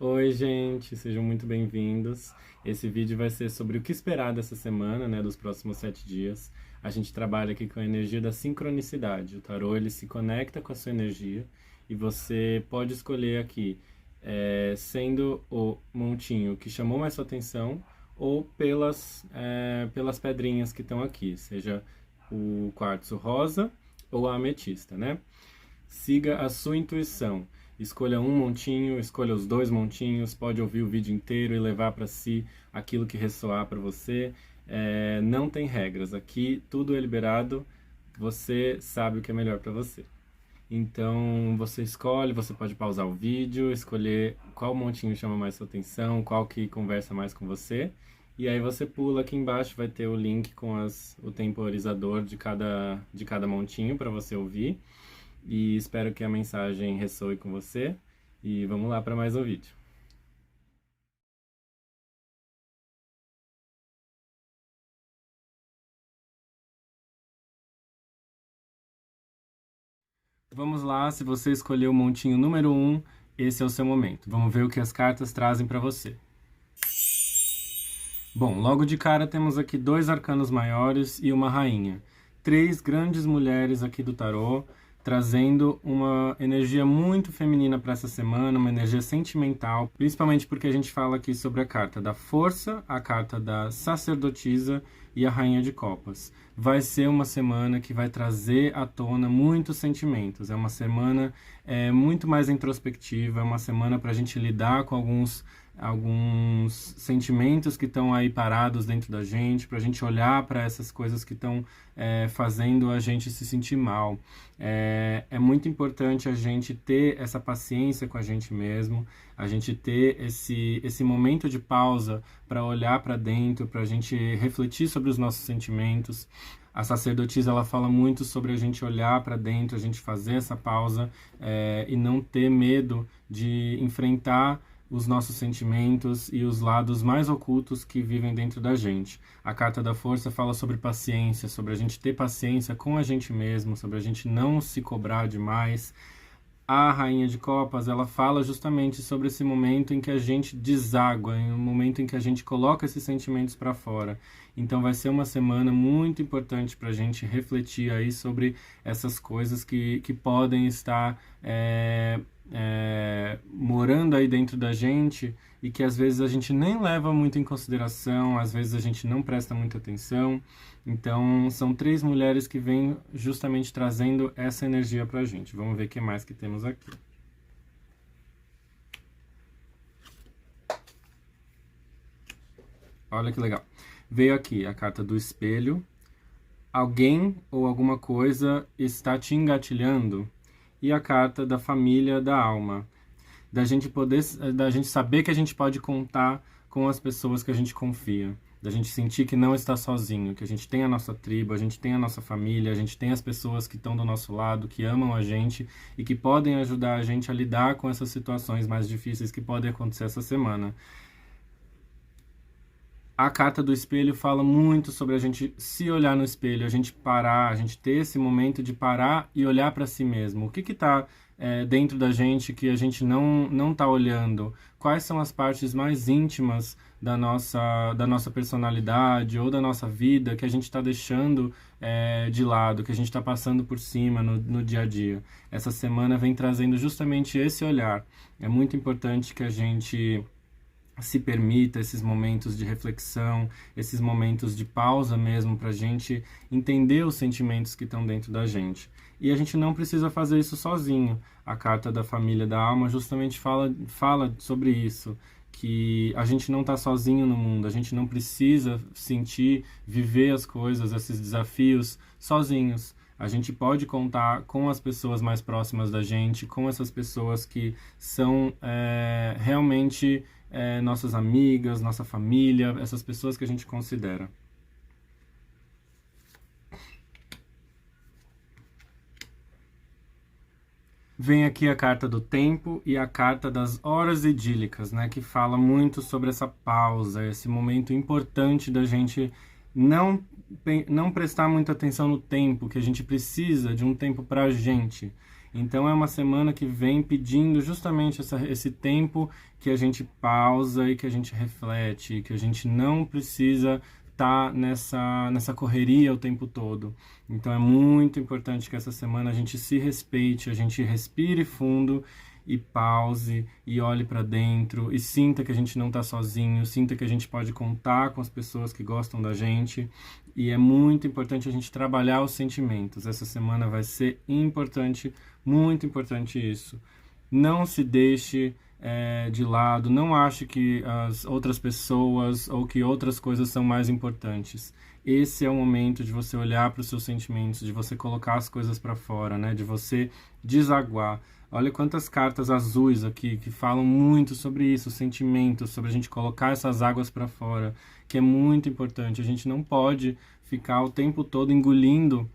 Oi, gente, sejam muito bem-vindos. Esse vídeo vai ser sobre o que esperar dessa semana, né, dos próximos 7 dias. A gente trabalha aqui com a energia da sincronicidade. O tarô, ele se conecta com a sua energia e você pode escolher aqui, sendo o montinho que chamou mais sua atenção ou pelas pedrinhas que estão aqui, seja o quartzo rosa ou a ametista, né? Siga a sua intuição. Escolha um montinho, escolha os dois montinhos, pode ouvir o vídeo inteiro e levar para si aquilo que ressoar para você. Não tem regras, aqui tudo é liberado, você sabe o que é melhor para você. Então você escolhe, você pode pausar o vídeo, escolher qual montinho chama mais sua atenção, qual que conversa mais com você. E aí você pula aqui embaixo, vai ter o link com o temporizador de cada montinho para você ouvir. E espero que a mensagem ressoe com você. E vamos lá para mais um vídeo. Vamos lá, se você escolheu o montinho número 1, esse é o seu momento. Vamos ver o que as cartas trazem para você. Bom, logo de cara temos aqui 2 arcanos maiores e uma rainha. 3 grandes mulheres aqui do tarô, trazendo uma energia muito feminina para essa semana, uma energia sentimental, principalmente porque a gente fala aqui sobre a carta da força, a carta da sacerdotisa e a rainha de copas. Vai ser uma semana que vai trazer à tona muitos sentimentos, é uma semana muito mais introspectiva, é uma semana para a gente lidar com alguns sentimentos que estão aí parados dentro da gente, para a gente olhar para essas coisas que estão fazendo a gente se sentir mal. É muito importante a gente ter essa paciência com a gente mesmo, a gente ter esse momento de pausa para olhar para dentro, para a gente refletir sobre os nossos sentimentos. A sacerdotisa, ela fala muito sobre a gente olhar para dentro, a gente fazer essa pausa e não ter medo de enfrentar os nossos sentimentos e os lados mais ocultos que vivem dentro da gente. A carta da força fala sobre paciência, sobre a gente ter paciência com a gente mesmo, sobre a gente não se cobrar demais. A rainha de copas, ela fala justamente sobre esse momento em que a gente deságua, em um momento em que a gente coloca esses sentimentos para fora. Então vai ser uma semana muito importante para a gente refletir aí sobre essas coisas que podem estar morando aí dentro da gente e que às vezes a gente nem leva muito em consideração, às vezes a gente não presta muita atenção. Então são 3 mulheres que vêm justamente trazendo essa energia pra gente. Vamos ver o que mais que temos aqui. Olha que legal. Veio aqui a carta do espelho. Alguém ou alguma coisa está te engatilhando. E a carta da família da alma. Da gente saber que a gente pode contar com as pessoas que a gente confia. Da gente sentir que não está sozinho, que a gente tem a nossa tribo, a gente tem a nossa família, a gente tem as pessoas que estão do nosso lado, que amam a gente e que podem ajudar a gente a lidar com essas situações mais difíceis que podem acontecer essa semana. A carta do espelho fala muito sobre a gente se olhar no espelho, a gente parar, a gente ter esse momento de parar e olhar para si mesmo. O que está dentro da gente que a gente não está olhando? Quais são as partes mais íntimas da nossa personalidade ou da nossa vida que a gente está deixando de lado, que a gente está passando por cima no dia a dia? Essa semana vem trazendo justamente esse olhar. É muito importante que a gente se permita esses momentos de reflexão, esses momentos de pausa mesmo para a gente entender os sentimentos que estão dentro da gente. E a gente não precisa fazer isso sozinho. A carta da família da alma justamente fala sobre isso, que a gente não está sozinho no mundo, a gente não precisa sentir, viver as coisas, esses desafios sozinhos. A gente pode contar com as pessoas mais próximas da gente, com essas pessoas que são realmente nossas amigas, nossa família, essas pessoas que a gente considera. Vem aqui a carta do tempo e a carta das horas idílicas, né, que fala muito sobre essa pausa, esse momento importante da gente não prestar muita atenção no tempo, que a gente precisa de um tempo para a gente. Então é uma semana que vem pedindo justamente esse tempo que a gente pausa e que a gente reflete, que a gente não precisa estar nessa correria o tempo todo. Então é muito importante que essa semana a gente se respeite, a gente respire fundo e pause e olhe para dentro e sinta que a gente não está sozinho, sinta que a gente pode contar com as pessoas que gostam da gente. E é muito importante a gente trabalhar os sentimentos. Essa semana vai ser importante, muito importante isso. Não se deixe de lado, não ache que as outras pessoas ou que outras coisas são mais importantes. Esse é o momento de você olhar para os seus sentimentos, de você colocar as coisas para fora, né? De você desaguar. Olha quantas cartas azuis aqui que falam muito sobre isso, sentimentos, sobre a gente colocar essas águas para fora, que é muito importante. A gente não pode ficar o tempo todo engolindo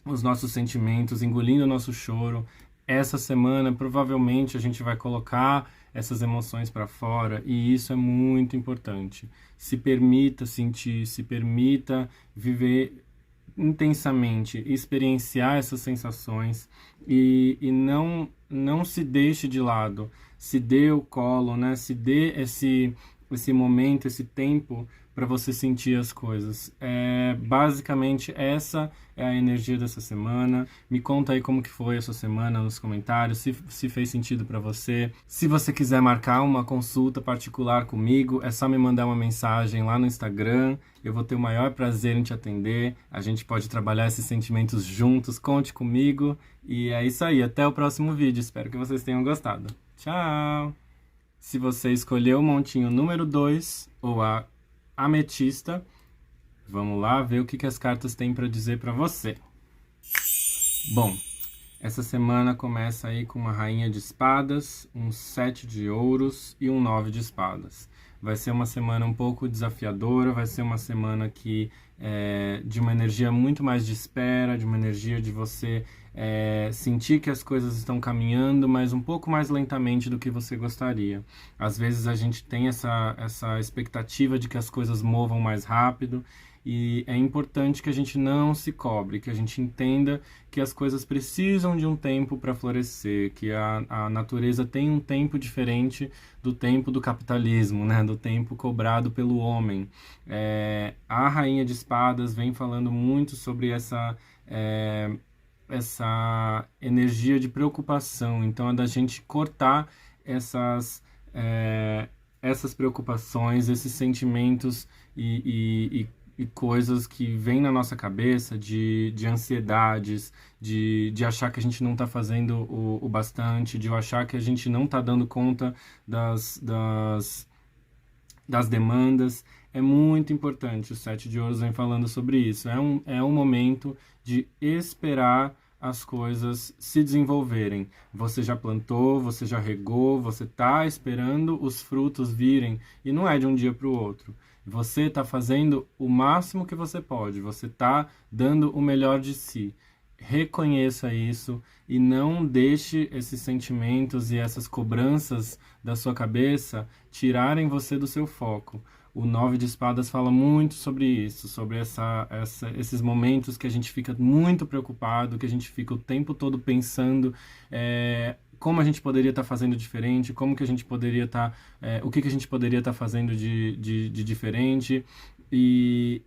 os nossos sentimentos, engolindo o nosso choro. Essa semana, provavelmente, a gente vai colocar essas emoções para fora e isso é muito importante. Se permita sentir, se permita viver intensamente, experienciar essas sensações e não se deixe de lado. Se dê o colo, né? Se dê esse momento, esse tempo para você sentir as coisas. Basicamente, essa é a energia dessa semana. Me conta aí como que foi essa semana nos comentários, se fez sentido para você. Se você quiser marcar uma consulta particular comigo, é só me mandar uma mensagem lá no Instagram. Eu vou ter o maior prazer em te atender. A gente pode trabalhar esses sentimentos juntos. Conte comigo. E é isso aí. Até o próximo vídeo. Espero que vocês tenham gostado. Tchau! Se você escolheu o montinho número 2 ou a ametista, vamos lá ver o que as cartas têm para dizer para você. Bom, essa semana começa aí com uma rainha de espadas, um 7 de ouros e um 9 de espadas. Vai ser uma semana um pouco desafiadora, vai ser uma semana que de uma energia muito mais de espera, de uma energia de você sentir que as coisas estão caminhando, mas um pouco mais lentamente do que você gostaria. Às vezes a gente tem essa expectativa de que as coisas movam mais rápido, e é importante que a gente não se cobre, que a gente entenda que as coisas precisam de um tempo para florescer, que a natureza tem um tempo diferente do tempo do capitalismo, né? Do tempo cobrado pelo homem. A Rainha de Espadas vem falando muito sobre essa energia de preocupação. Então é da gente cortar essas preocupações, esses sentimentos e coisas que vêm na nossa cabeça de ansiedades, de achar que a gente não está fazendo o bastante, de achar que a gente não está dando conta das demandas. É muito importante. O 7 de ouros vem falando sobre isso. É um momento de esperar as coisas se desenvolverem. Você já plantou, você já regou, você está esperando os frutos virem, e não é de um dia para o outro. Você está fazendo o máximo que você pode, você está dando o melhor de si. Reconheça isso e não deixe esses sentimentos e essas cobranças da sua cabeça tirarem você do seu foco. O 9 de espadas fala muito sobre isso, sobre esses momentos que a gente fica muito preocupado, que a gente fica o tempo todo pensando como a gente poderia estar fazendo diferente, como que a gente poderia estar, o que a gente poderia estar fazendo de diferente. E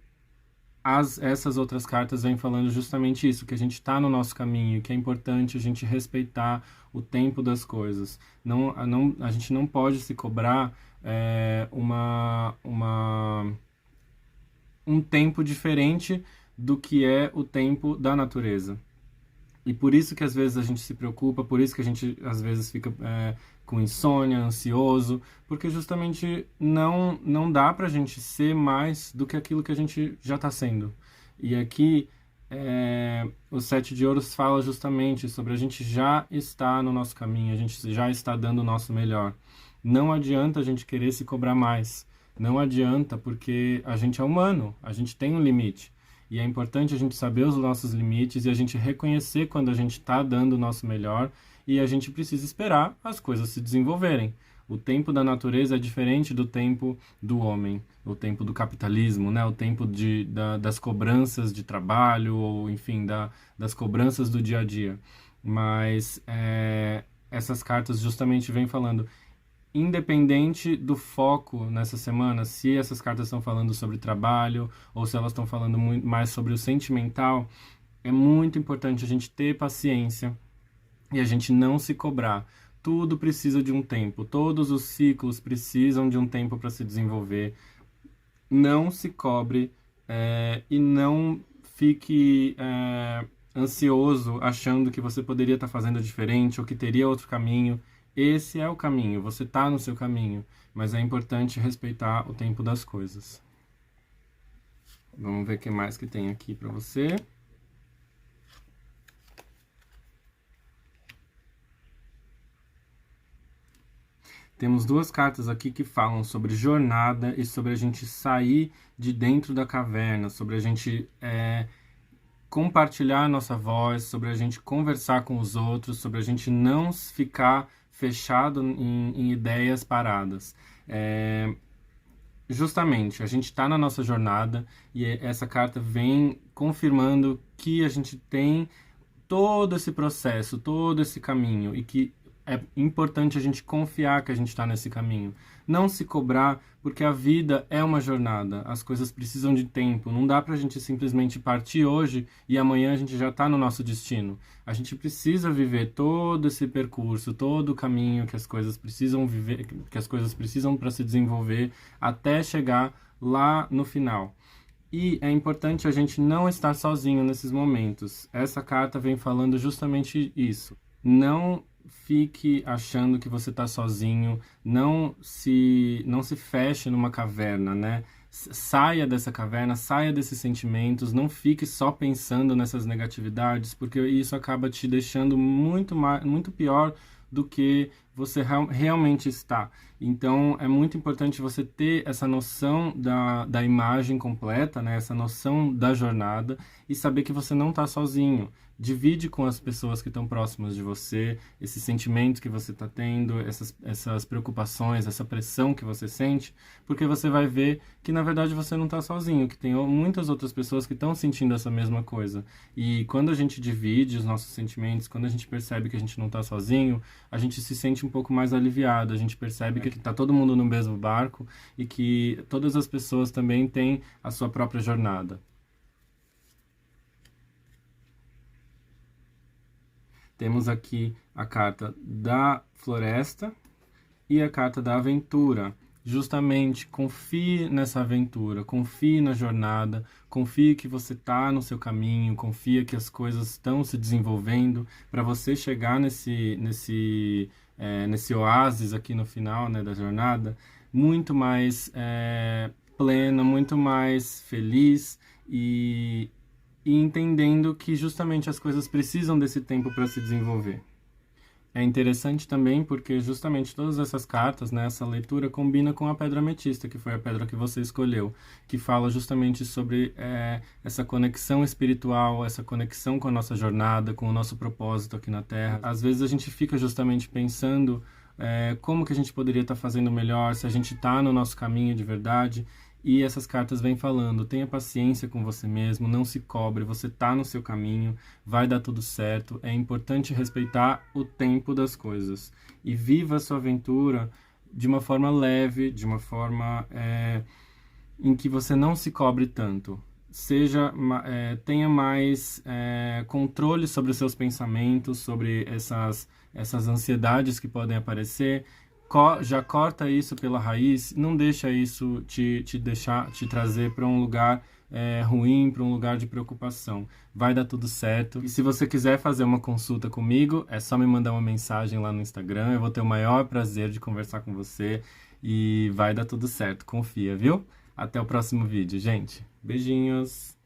essas outras cartas vêm falando justamente isso, que a gente está no nosso caminho, que é importante a gente respeitar o tempo das coisas. A gente não pode se cobrar um tempo diferente do que é o tempo da natureza. E por isso que às vezes a gente se preocupa, por isso que a gente às vezes fica com insônia, ansioso, porque justamente não dá pra gente ser mais do que aquilo que a gente já está sendo. E aqui o 7 de ouros fala justamente sobre a gente já estar no nosso caminho, a gente já está dando o nosso melhor. Não adianta a gente querer se cobrar mais, não adianta, porque a gente é humano, a gente tem um limite. E é importante a gente saber os nossos limites e a gente reconhecer quando a gente está dando o nosso melhor, e a gente precisa esperar as coisas se desenvolverem. O tempo da natureza é diferente do tempo do homem, o tempo do capitalismo, né? O tempo das cobranças de trabalho, ou enfim, das cobranças do dia a dia. Mas essas cartas justamente vêm falando, independente do foco nessa semana, se essas cartas estão falando sobre trabalho ou se elas estão falando muito mais sobre o sentimental, é muito importante a gente ter paciência e a gente não se cobrar. Tudo precisa de um tempo, todos os ciclos precisam de um tempo para se desenvolver. Não se cobre e não fique ansioso achando que você poderia estar fazendo diferente ou que teria outro caminho. Esse é o caminho, você está no seu caminho, mas é importante respeitar o tempo das coisas. Vamos ver o que mais que tem aqui para você. Temos duas cartas aqui que falam sobre jornada e sobre a gente sair de dentro da caverna, sobre a gente compartilhar a nossa voz, sobre a gente conversar com os outros, sobre a gente não ficar fechado em ideias paradas. Justamente, a gente está na nossa jornada e essa carta vem confirmando que a gente tem todo esse processo, todo esse caminho e que é importante a gente confiar que a gente está nesse caminho. Não se cobrar, porque a vida é uma jornada. As coisas precisam de tempo. Não dá pra gente simplesmente partir hoje e amanhã a gente já está no nosso destino. A gente precisa viver todo esse percurso, todo o caminho que as coisas precisam viver, que as coisas precisam para se desenvolver até chegar lá no final. E é importante a gente não estar sozinho nesses momentos. Essa carta vem falando justamente isso. Não fique achando que você está sozinho, não se feche numa caverna, né? Saia dessa caverna, saia desses sentimentos, não fique só pensando nessas negatividades, porque isso acaba te deixando muito pior do que você realmente está. Então, é muito importante você ter essa noção da imagem completa, né? Essa noção da jornada e saber que você não está sozinho. Divide com as pessoas que estão próximas de você, esses sentimentos que você está tendo, essas preocupações, essa pressão que você sente, porque você vai ver que, na verdade, você não está sozinho, que tem muitas outras pessoas que estão sentindo essa mesma coisa. E quando a gente divide os nossos sentimentos, quando a gente percebe que a gente não está sozinho, a gente se sente um pouco mais aliviado, a gente percebe que está todo mundo no mesmo barco e que todas as pessoas também têm a sua própria jornada. Temos aqui a carta da floresta e a carta da aventura. Justamente, confie nessa aventura, confie na jornada, confie que você está no seu caminho, confie que as coisas estão se desenvolvendo para você chegar nesse oásis aqui no final, né, da jornada, muito mais plena, muito mais feliz e entendendo que justamente as coisas precisam desse tempo para se desenvolver. É interessante também porque justamente todas essas cartas, né, essa leitura combina com a pedra ametista, que foi a pedra que você escolheu, que fala justamente sobre essa conexão espiritual, essa conexão com a nossa jornada, com o nosso propósito aqui na Terra. Às vezes a gente fica justamente pensando como que a gente poderia estar fazendo melhor, se a gente está no nosso caminho de verdade. E essas cartas vêm falando, tenha paciência com você mesmo, não se cobre, você está no seu caminho, vai dar tudo certo. É importante respeitar o tempo das coisas. E viva a sua aventura de uma forma leve, de uma forma em que você não se cobre tanto. Tenha mais controle sobre os seus pensamentos, sobre essas ansiedades que podem aparecer. Já corta isso pela raiz, não deixa isso te trazer para um lugar ruim, para um lugar de preocupação. Vai dar tudo certo. E se você quiser fazer uma consulta comigo, é só me mandar uma mensagem lá no Instagram. Eu vou ter o maior prazer de conversar com você e vai dar tudo certo. Confia, viu? Até o próximo vídeo, gente. Beijinhos!